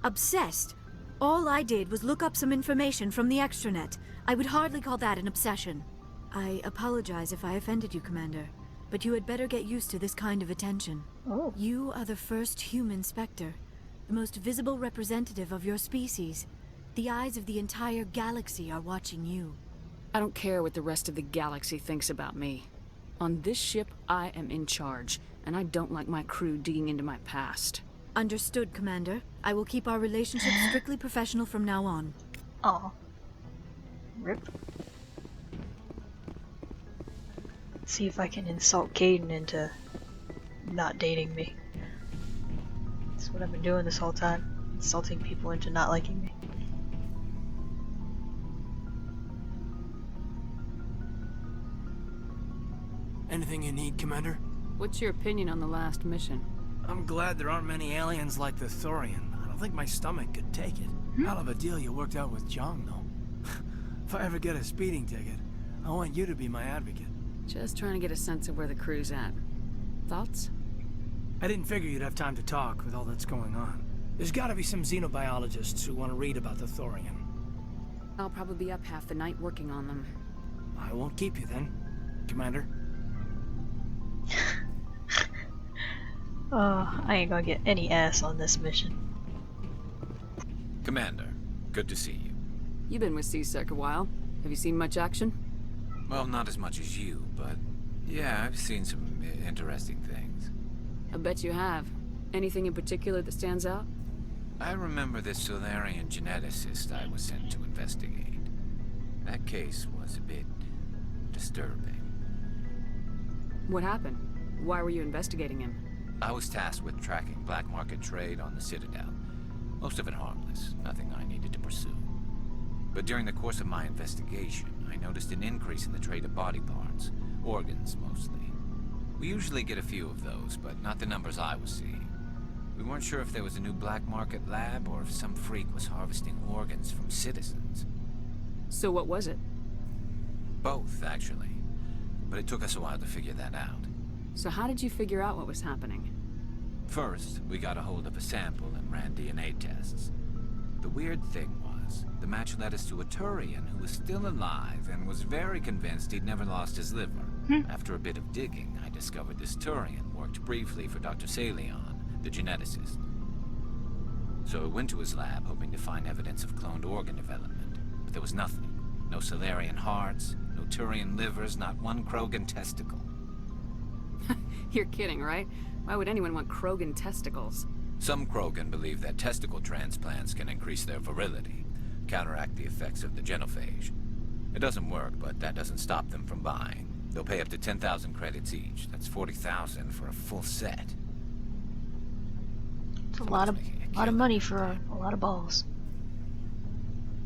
Obsessed? All I did was look up some information from the extranet. I would hardly call that an obsession. I apologize if I offended you, Commander, but you had better get used to this kind of attention. Oh. You are the first human Spectre, the most visible representative of your species. The eyes of the entire galaxy are watching you. I don't care what the rest of the galaxy thinks about me. On this ship, I am in charge, and I don't like my crew digging into my past. Understood, Commander. I will keep our relationship strictly professional from now on. Oh. Rip. See if I can insult Caden into not dating me. That's what I've been doing this whole time. Insulting people into not liking me. Anything you need, Commander? What's your opinion on the last mission? I'm glad there aren't many aliens like the Thorian. I don't think my stomach could take it. Hell of a deal you worked out with John, though. If I ever get a speeding ticket, I want you to be my advocate. Just trying to get a sense of where the crew's at. Thoughts? I didn't figure you'd have time to talk with all that's going on. There's gotta be some xenobiologists who want to read about the Thorian. I'll probably be up half the night working on them. I won't keep you then, Commander. Oh, I ain't gonna get any ass on this mission. Commander, good to see you. You've been with C-Sec a while. Have you seen much action? Well, not as much as you, but yeah, I've seen some interesting things. I bet you have. Anything in particular that stands out? I remember this Solarian geneticist I was sent to investigate. That case was a bit disturbing. What happened? Why were you investigating him? I was tasked with tracking black market trade on the Citadel. Most of it harmless, nothing I needed to pursue. But during the course of my investigation, I noticed an increase in the trade of body parts, organs mostly. We usually get a few of those, but not the numbers I was seeing. We weren't sure if there was a new black market lab or if some freak was harvesting organs from citizens. So what was it? Both, actually. But it took us a while to figure that out. So how did you figure out what was happening? First, we got a hold of a sample and ran DNA tests. The weird thing was, the match led us to a Turian who was still alive and was very convinced he'd never lost his liver. After a bit of digging, I discovered this Turian worked briefly for Dr. Salion, the geneticist. So I went to his lab hoping to find evidence of cloned organ development, but there was nothing. No Solarian hearts, no Turian livers, not one Krogan testicle. You're kidding, right? Why would anyone want Krogan testicles? Some Krogan believe that testicle transplants can increase their virility, counteract the effects of the genophage. It doesn't work, but that doesn't stop them from buying. They'll pay up to 10,000 credits each. That's 40,000 for a full set. It's a lot of money for a lot of balls.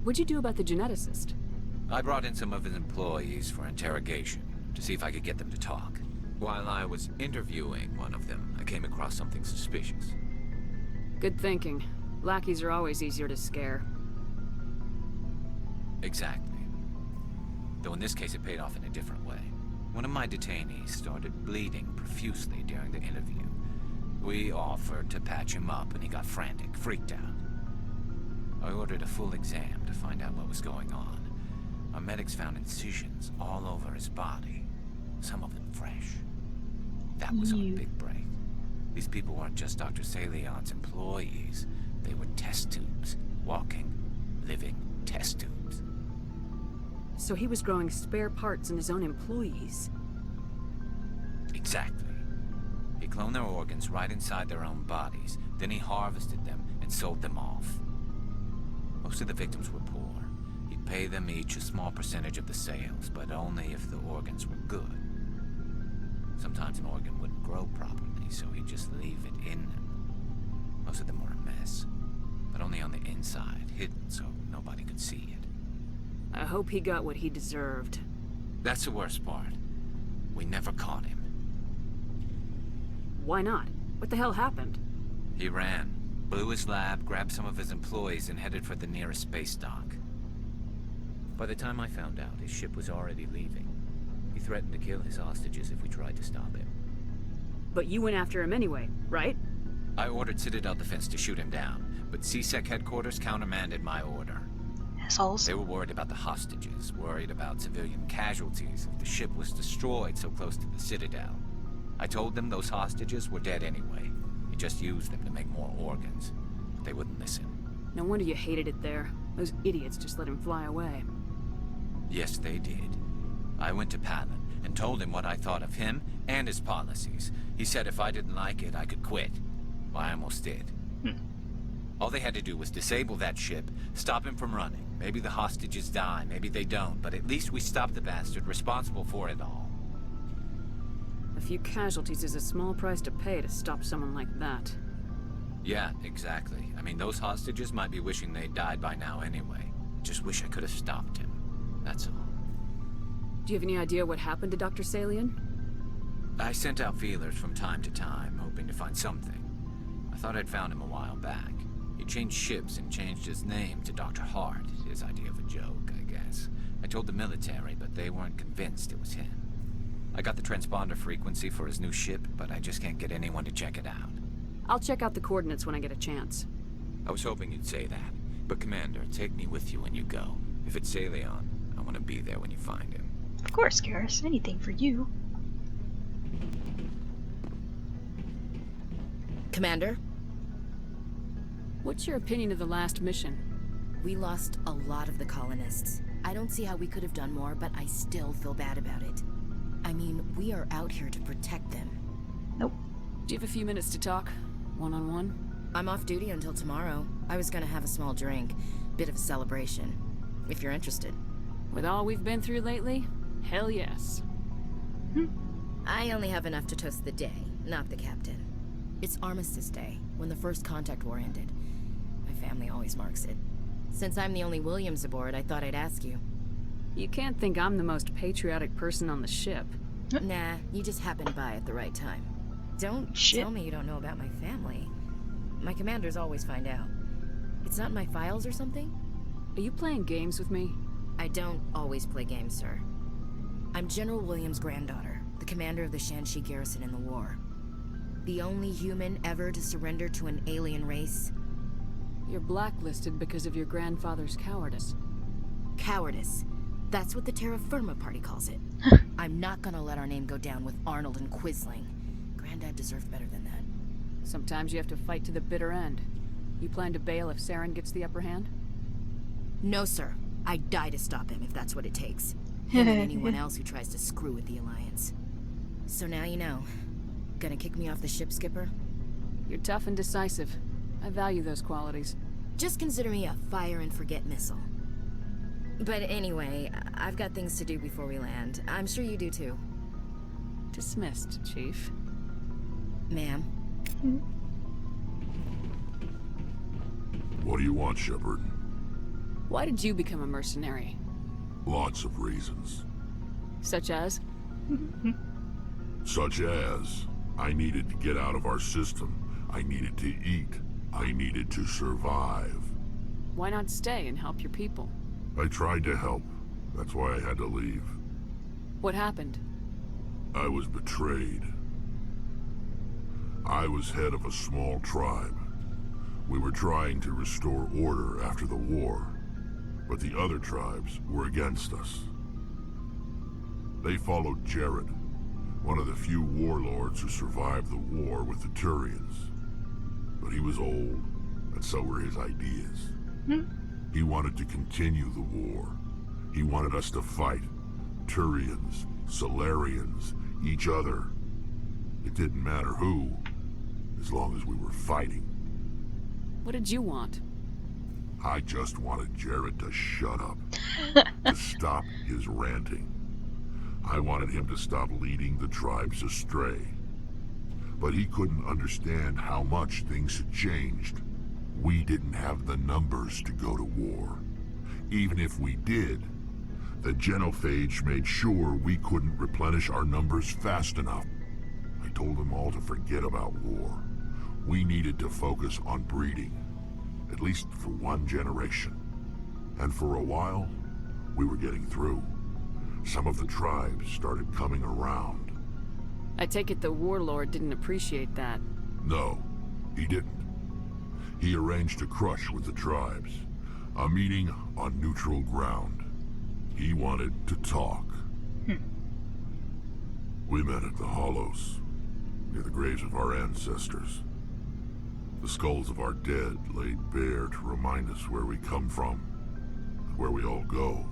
What'd you do about the geneticist? I brought in some of his employees for interrogation, to see if I could get them to talk. While I was interviewing one of them, I came across something suspicious. Good thinking. Lackeys are always easier to scare. Exactly. Though in this case it paid off in a different way. One of my detainees started bleeding profusely during the interview. We offered to patch him up and he got frantic, freaked out. I ordered a full exam to find out what was going on. Our medics found incisions all over his body, some of them fresh. That was our big break. These people weren't just Dr. Salion's employees. They were test tubes. Walking, living test tubes. So he was growing spare parts in his own employees. Exactly. He cloned their organs right inside their own bodies. Then he harvested them and sold them off. Most of the victims were poor. He'd pay them each a small percentage of the sales, but only if the organs were good. Sometimes an organ wouldn't grow properly, so he'd just leave it in them. Most of them were a mess, but only on the inside, hidden so nobody could see it. I hope he got what he deserved. That's the worst part. We never caught him. Why not? What the hell happened? He ran, blew his lab, grabbed some of his employees, and headed for the nearest space dock. By the time I found out, his ship was already leaving. He threatened to kill his hostages if we tried to stop him. But you went after him anyway, right? I ordered Citadel Defense to shoot him down, but C-Sec headquarters countermanded my order. Assholes. They were worried about the hostages, worried about civilian casualties if the ship was destroyed so close to the Citadel. I told them those hostages were dead anyway. We just used them to make more organs. But they wouldn't listen. No wonder you hated it there. Those idiots just let him fly away. Yes, they did. I went to Palin and told him what I thought of him and his policies. He said if I didn't like it, I could quit. Well, I almost did. All they had to do was disable that ship, stop him from running. Maybe the hostages die, maybe they don't, but at least we stopped the bastard responsible for it all. A few casualties is a small price to pay to stop someone like that. Yeah, exactly. I mean, those hostages might be wishing they'd died by now anyway. Just wish I could have stopped him. That's all. Do you have any idea what happened to Dr. Salian? I sent out feelers from time to time, hoping to find something. I thought I'd found him a while back. He changed ships and changed his name to Dr. Hart, his idea of a joke, I guess. I told the military, but they weren't convinced it was him. I got the transponder frequency for his new ship, but I just can't get anyone to check it out. I'll check out the coordinates when I get a chance. I was hoping you'd say that. But Commander, take me with you when you go. If it's Salion, I want to be there when you find him. Of course, Garrus. Anything for you. Commander? What's your opinion of the last mission? We lost a lot of the colonists. I don't see how we could have done more, but I still feel bad about it. I mean, we are out here to protect them. Nope. Do you have a few minutes to talk? One-on-one? I'm off duty until tomorrow. I was gonna have a small drink. Bit of a celebration. If you're interested. With all we've been through lately? Hell yes. I only have enough to toast the day, not the captain. It's Armistice Day, when the first contact war ended. My family always marks it. Since I'm the only Williams aboard, I thought I'd ask you. You can't think I'm the most patriotic person on the ship. Nah, you just happened by at the right time. Don't tell me you don't know about my family. My commanders always find out. It's not in my files or something? Are you playing games with me? I don't always play games, sir. I'm General Williams' granddaughter, the commander of the Shanxi garrison in the war. The only human ever to surrender to an alien race. You're blacklisted because of your grandfather's cowardice. Cowardice. That's what the Terra Firma Party calls it. I'm not gonna let our name go down with Arnold and Quisling. Granddad deserved better than that. Sometimes you have to fight to the bitter end. You plan to bail if Saren gets the upper hand? No, sir. I'd die to stop him if that's what it takes. Him and anyone else who tries to screw with the Alliance. So now you know. Gonna kick me off the ship, Skipper? You're tough and decisive. I value those qualities. Just consider me a fire-and-forget missile. But anyway, I've got things to do before we land. I'm sure you do too. Dismissed, Chief. Ma'am. What do you want, Shepard? Why did you become a mercenary? Lots of reasons. Such as? Such as, I needed to get out of our system. I needed to eat. I needed to survive. Why not stay and help your people? I tried to help. That's why I had to leave. What happened? I was betrayed. I was head of a small tribe. We were trying to restore order after the war, but the other tribes were against us. They followed Jared, one of the few warlords who survived the war with the Turians. But he was old, and so were his ideas. He wanted to continue the war. He wanted us to fight. Turians, Solarians, each other. It didn't matter who, as long as we were fighting. What did you want? I just wanted Jared to shut up. To stop his ranting. I wanted him to stop leading the tribes astray. But he couldn't understand how much things had changed. We didn't have the numbers to go to war. Even if we did, the genophage made sure we couldn't replenish our numbers fast enough. I told them all to forget about war. We needed to focus on breeding, at least for one generation. And for a while, we were getting through. Some of the tribes started coming around. I take it the warlord didn't appreciate that. No, he didn't. He arranged a crush with the tribes. A meeting on neutral ground. He wanted to talk. We met at the Hollows, near the graves of our ancestors. The skulls of our dead laid bare to remind us where we come from, and where we all go.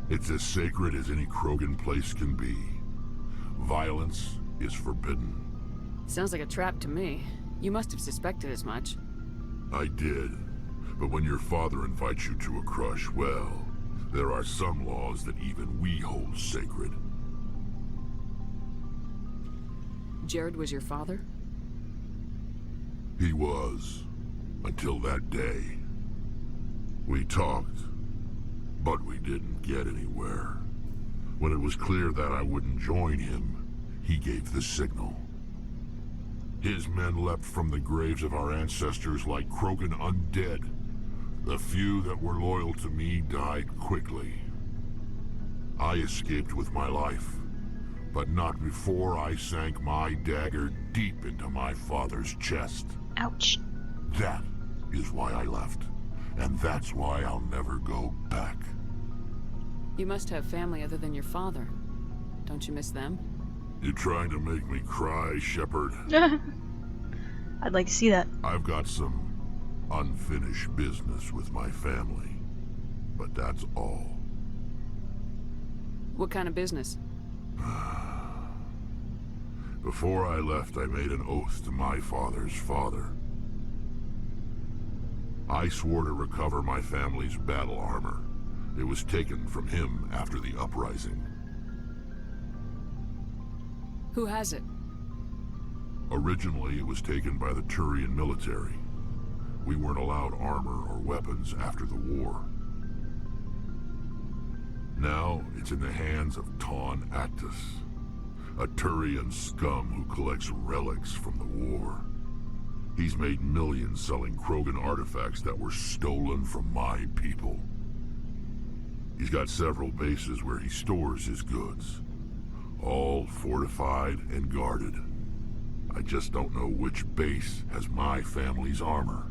It's as sacred as any Krogan place can be. Violence is forbidden. Sounds like a trap to me. You must have suspected as much. I did. But when your father invites you to a crush, well, there are some laws that even we hold sacred. Jared was your father? He was. Until that day. We talked, but we didn't get anywhere. When it was clear that I wouldn't join him, he gave the signal. His men leapt from the graves of our ancestors like Krogan undead. The few that were loyal to me died quickly. I escaped with my life, but not before I sank my dagger deep into my father's chest. Ouch. That is why I left, and that's why I'll never go back. You must have family other than your father. Don't you miss them? You trying to make me cry, Shepard? I'd like to see that. I've got some unfinished business with my family, but that's all. What kind of business? Before I left, I made an oath to my father's father. I swore to recover my family's battle armor. It was taken from him after the uprising. Who has it? Originally, it was taken by the Turian military. We weren't allowed armor or weapons after the war. Now, it's in the hands of Ton Actus, a Turian scum who collects relics from the war. He's made millions selling Krogan artifacts that were stolen from my people. He's got several bases where he stores his goods, all fortified and guarded. I just don't know which base has my family's armor.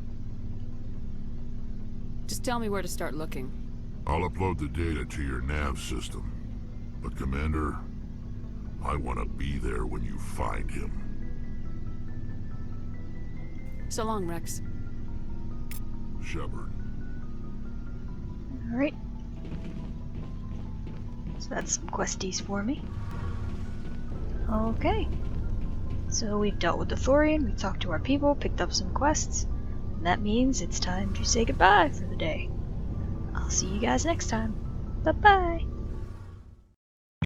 Just tell me where to start looking. I'll upload the data to your nav system. But Commander, I want to be there when you find him. So long, Rex. Shepard. Alright. So that's some questies for me. Okay. So we've dealt with the Thorian, we talked to our people, picked up some quests, and that means it's time to say goodbye for the day. I'll see you guys next time. Bye-bye!